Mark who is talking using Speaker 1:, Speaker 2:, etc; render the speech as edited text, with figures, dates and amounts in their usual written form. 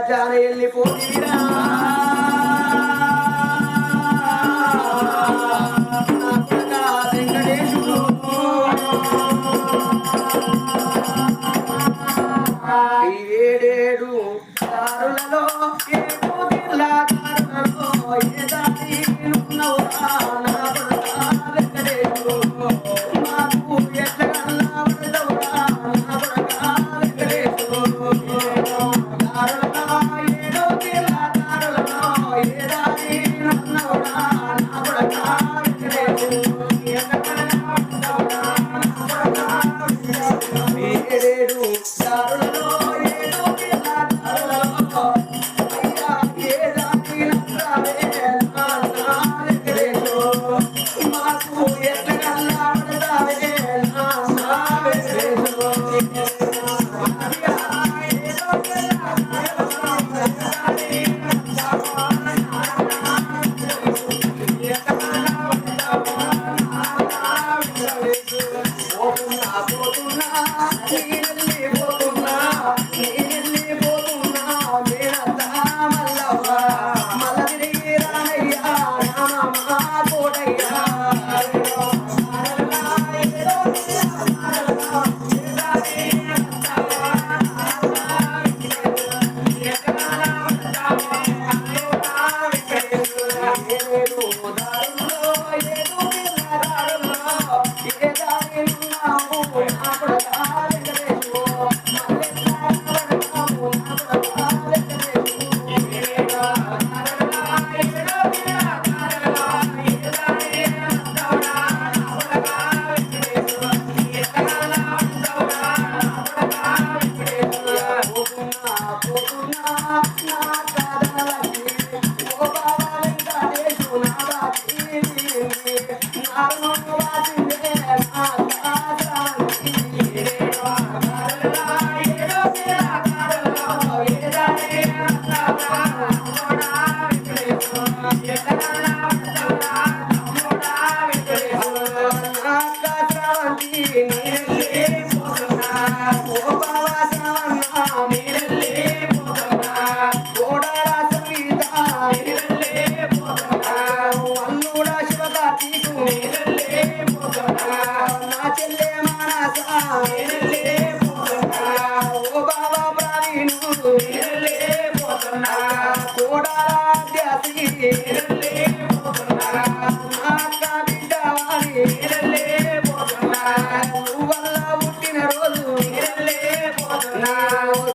Speaker 1: జాన వెళ్ళిపోతీరా వెంకటేశుడు ఏడేడు దారులలో ఏడు దారులలో ఏ దారి ఉన్నవురా నా కొడుకా వెంకటేశుడు మాకు ఎట్ల కన్నా పడదవురా నా కొడుకా వెంకటేశుడు దారులలో ఏడు దారులలో ఏ దారి ఉన్నవురా నా కొడుకా వెంకటేశుడు ఎట్ల కన్నా పడదవురా నా కొడుకా ఏడేడు దారులలో
Speaker 2: Thank you.